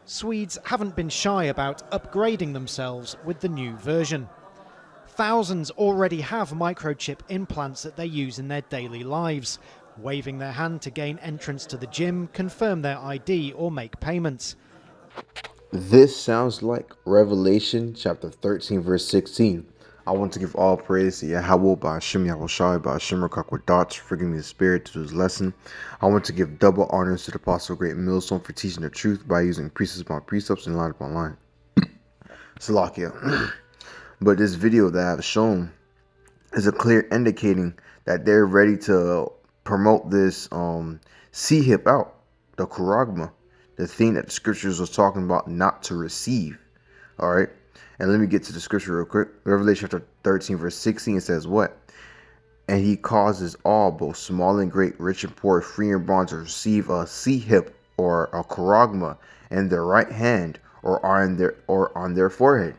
Swedes haven't been shy about upgrading themselves with the new version. Thousands already have microchip implants that they use in their daily lives, waving their hand to gain entrance to the gym, confirm their ID, or make payments. This sounds like Revelation chapter 13, verse 16. I want to give all praise to YAHAWAH, BAHASHAM, YAHAWASHI, BAHASHAM, QADASH, for giving me the spirit to do his lesson. I want to give double honors to the Apostle GREATMILLSTONE for teaching the truth by using precepts upon precepts and line upon line. Salakia. But this video that I've shown is a clear indicating that they're ready to promote this C-hip out, the charagma, the thing that the scriptures was talking about not to receive. All right. And let me get to the scripture real quick. Revelation chapter 13, verse 16, it says what? And he causes all, both small and great, rich and poor, free and bond, to receive a C-hip or a charagma in their right hand or on their forehead.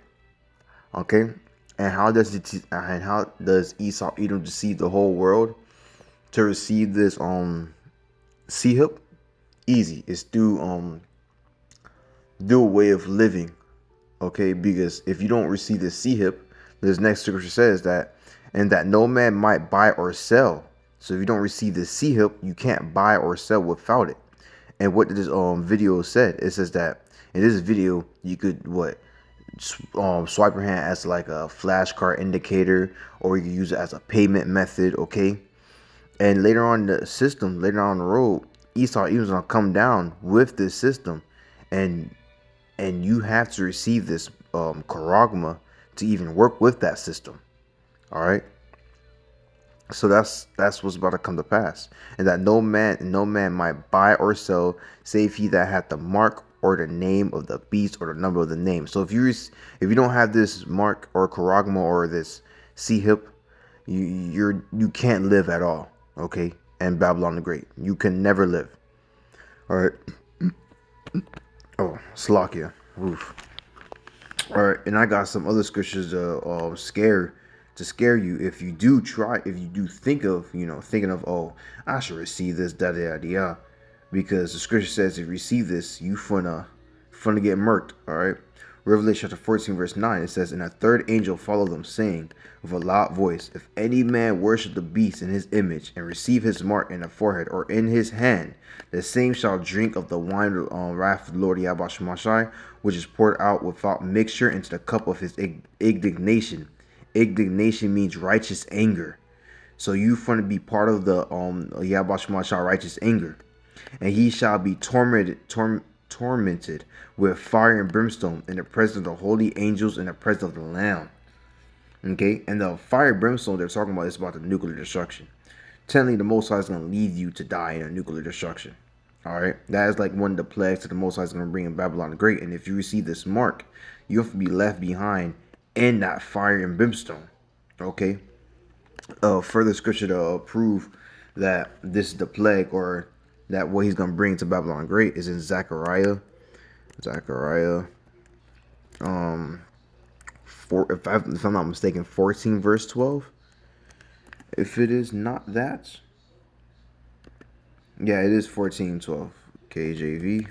Okay. And how does Esau Edom deceive the whole world to receive this C-hip? Easy. It's through a way of living. Okay, because if you don't receive the C-hip, this next scripture says that, and that no man might buy or sell. So if you don't receive the C-hip, you can't buy or sell without it. And what this video said, it says that in this video you could swipe your hand as like a flashcard indicator, or you can use it as a payment method. Okay, and later on the system, later on the road, Esau Edom's gonna come down with this system, and you have to receive this charagma to even work with that system. All right. So that's what's about to come to pass, and that no man might buy or sell, save he that hath the mark or the name of the beast or the number of the name. So if you don't have this mark or charagma or this C-hip, you can't live at all. Okay, and Babylon the Great, you can never live. All right. Oh, Slakia. Oof. All right, and I got some other scriptures to scare you if you do think of oh, I should receive this because the scripture says if you receive this, you finna get murked. All right. Revelation chapter 14, verse 9, it says, and a third angel followed them, saying with a loud voice, if any man worship the beast in his image, and receive his mark in the forehead or in his hand, the same shall drink of the wine of wrath of the Lord Yahawah, which is poured out without mixture into the cup of his indignation. Indignation means righteous anger. So you finna be part of the Yahawah righteous anger. And he shall be tormented with fire and brimstone in the presence of the holy angels, in the presence of the Lamb. Okay, and the fire and brimstone they're talking about is about the nuclear destruction. Technically, the Most High is going to leave you to die in a nuclear destruction. All right, that is like one of the plagues that the Most High is going to bring in Babylon the Great. And if you receive this mark, you have to be left behind in that fire and brimstone. Okay, further scripture to prove that this is the plague, or that what he's going to bring to Babylon the Great, is in Zechariah, if I'm not mistaken, 14 verse 12. If it is not that, yeah, it is 14:12 KJV.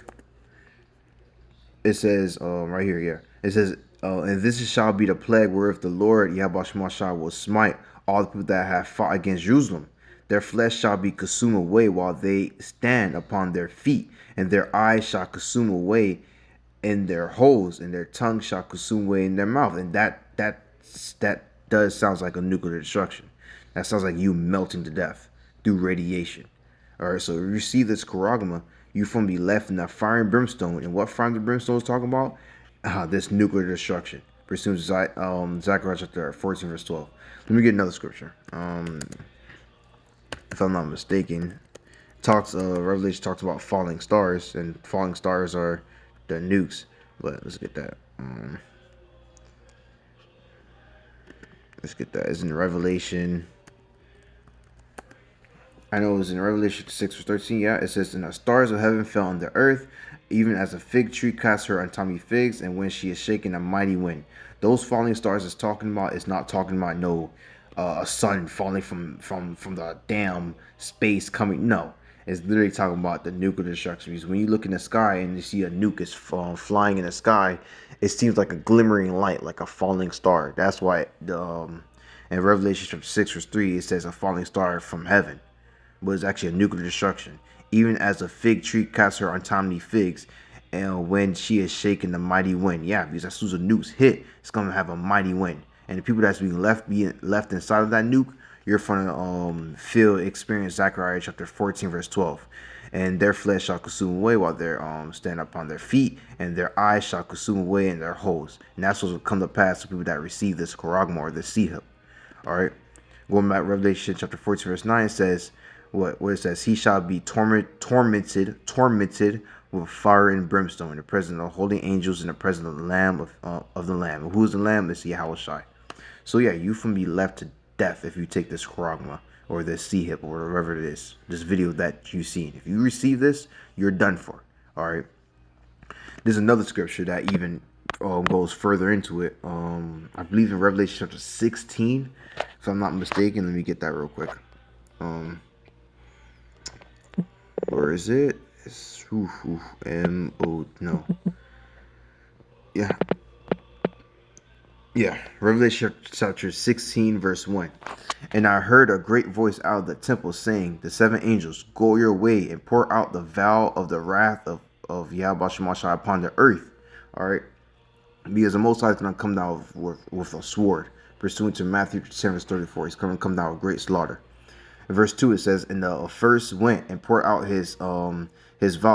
It says right here, yeah, it says, and this shall be the plague whereof the Lord Yahawah will smite all the people that have fought against Jerusalem. Their flesh shall be consumed away while they stand upon their feet, and their eyes shall consume away in their holes, and their tongue shall consume away in their mouth. And that does sounds like a nuclear destruction. That sounds like you melting to death through radiation. All right, so if you receive this charagma, you're going to be left in that fire and brimstone. And what fire and brimstone is talking about? This nuclear destruction. Pursuant to Zechariah chapter 14, verse 12. Let me get another scripture. If I'm not mistaken, Revelation talks about falling stars, and falling stars are the nukes. But let's get that. It's in Revelation. I know it was in Revelation 6 verse 13. Yeah, it says, and the stars of heaven fell on the earth, even as a fig tree casts her untimely figs, and when she is shaken a mighty wind. Those falling stars is talking about, it's not talking about no a sun falling from the damn space coming. No, It's literally talking about the nuclear destruction. Because when you look in the sky and you see a nuke is flying in the sky, it seems like a glimmering light, like a falling star. That's why in Revelation chapter 6 verse 3 it says a falling star from heaven, but it's actually a nuclear destruction. Even as a fig tree casts her untimely figs, and when she is shaken the mighty wind. Yeah, because as soon as the nukes hit, it's gonna have a mighty wind, and the people that's being left inside of that nuke, you're gonna experience Zechariah chapter 14 verse 12. And their flesh shall consume away while they're stand upon their feet, and their eyes shall consume away in their holes. And that's what will come to pass to people that receive this charagma or this sea hip. All right, going back, Revelation chapter 14 verse 9 says what it says: he shall be tormented with fire and brimstone in the presence of the holy angels, in the presence of the Lamb of the Lamb. And who is the Lamb? Is YAHAWASHI. So yeah, you can be left to death if you take this charagma or this sea hip or whatever it is, this video that you've seen. If you receive this, you're done for. All right. There's another scripture that even goes further into it. I believe in Revelation chapter 16, if I'm not mistaken. Let me get that real quick. Where is it? It's no. Yeah, Revelation chapter 16 verse 1. And I heard a great voice out of the temple saying, the seven angels, go your way and pour out the vial of the wrath of Yahawah upon the earth. All right, because the Most High is going to come down with a sword, pursuant to Matthew 10 verse 34. He's going to come down with great slaughter. In verse 2 it says, and the first went and poured out his vial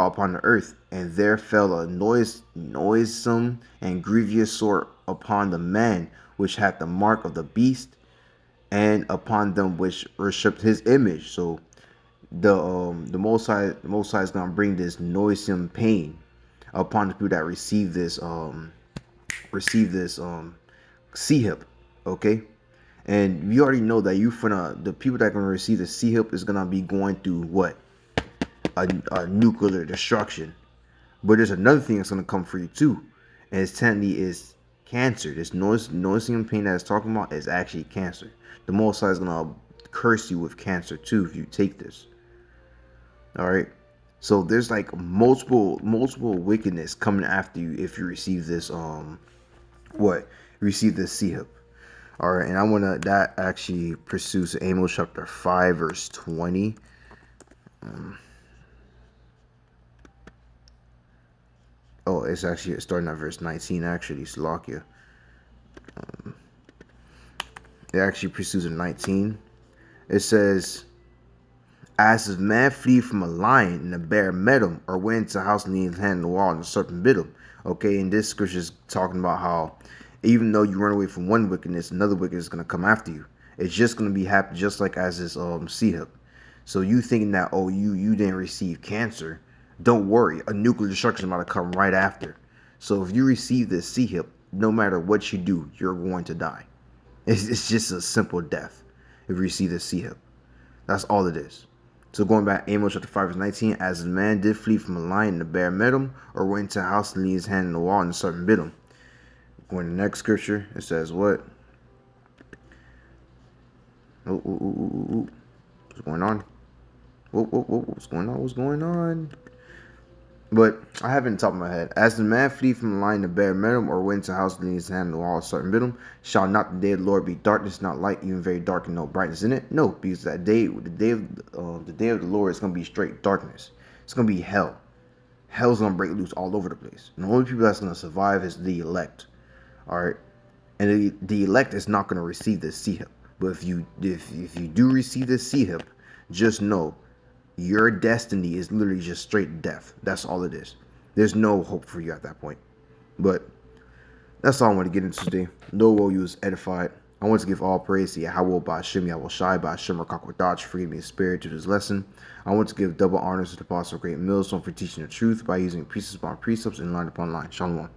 upon the earth, and there fell a noisome and grievous sword upon the man which had the mark of the beast, and upon them which worshipped his image. So the Most High is gonna bring this noisome pain upon the people that receive this sea hip. Okay. And you already know that the people that are gonna receive the sea hip is gonna be going through what? A nuclear destruction. But there's another thing that's gonna come for you too, and it's technically is cancer. This noisome pain that it's talking about is actually cancer. The Most High is gonna curse you with cancer too if you take this. All right. So there's like multiple wickedness coming after you if you receive this receive this sea hip. All right, and that actually pursues Amos chapter 5 verse 20. It's actually starting at verse 19 actually, Slovakia. It actually pursues in 19. It says, as if man flee from a lion and a bear met him, or went into a house and his hand in the wall and the serpent bit him. Okay, and this scripture is talking about how even though you run away from one wickedness, another wickedness is going to come after you. It's just going to be happening just like as this sea hip. So you thinking that, oh, you didn't receive cancer, don't worry, a nuclear destruction is about to come right after. So if you receive this sea hip, no matter what you do, you're going to die. It's just a simple death if you receive this sea hip. That's all it is. So going back, Amos chapter 5 verse 19, as a man did flee from a lion and the bear met him, or went into a house and leaned his hand in the wall and the serpent bit him. Going to the next scripture, it says what? What's going on? What's going on? But I have it in the top of my head. As the man flee from the lion, the bear met him, or went into the house and leaned his hand in the wall and serpent bit him, shall not the day of the Lord be darkness, not light, even very dark, and no brightness in it? No, because that day, the day of the Lord is going to be straight darkness. It's going to be hell. Hell's going to break loose all over the place. And the only people that's going to survive is the elect. All right, and the elect is not going to receive this sea hip. But if you do receive this sea hip, just know your destiny is literally just straight death. That's all it is. There's no hope for you at that point. But that's all I want to get into today. No will you is edified. I want to give all praise to YAHAWAH, BAHASHAM, YAHAWASHI, BAHASHAM, QADASH for giving me a spirit to this lesson. I want to give double honors to the Apostle Great Millstone for teaching the truth by using precepts upon precepts and line upon line. Shalom.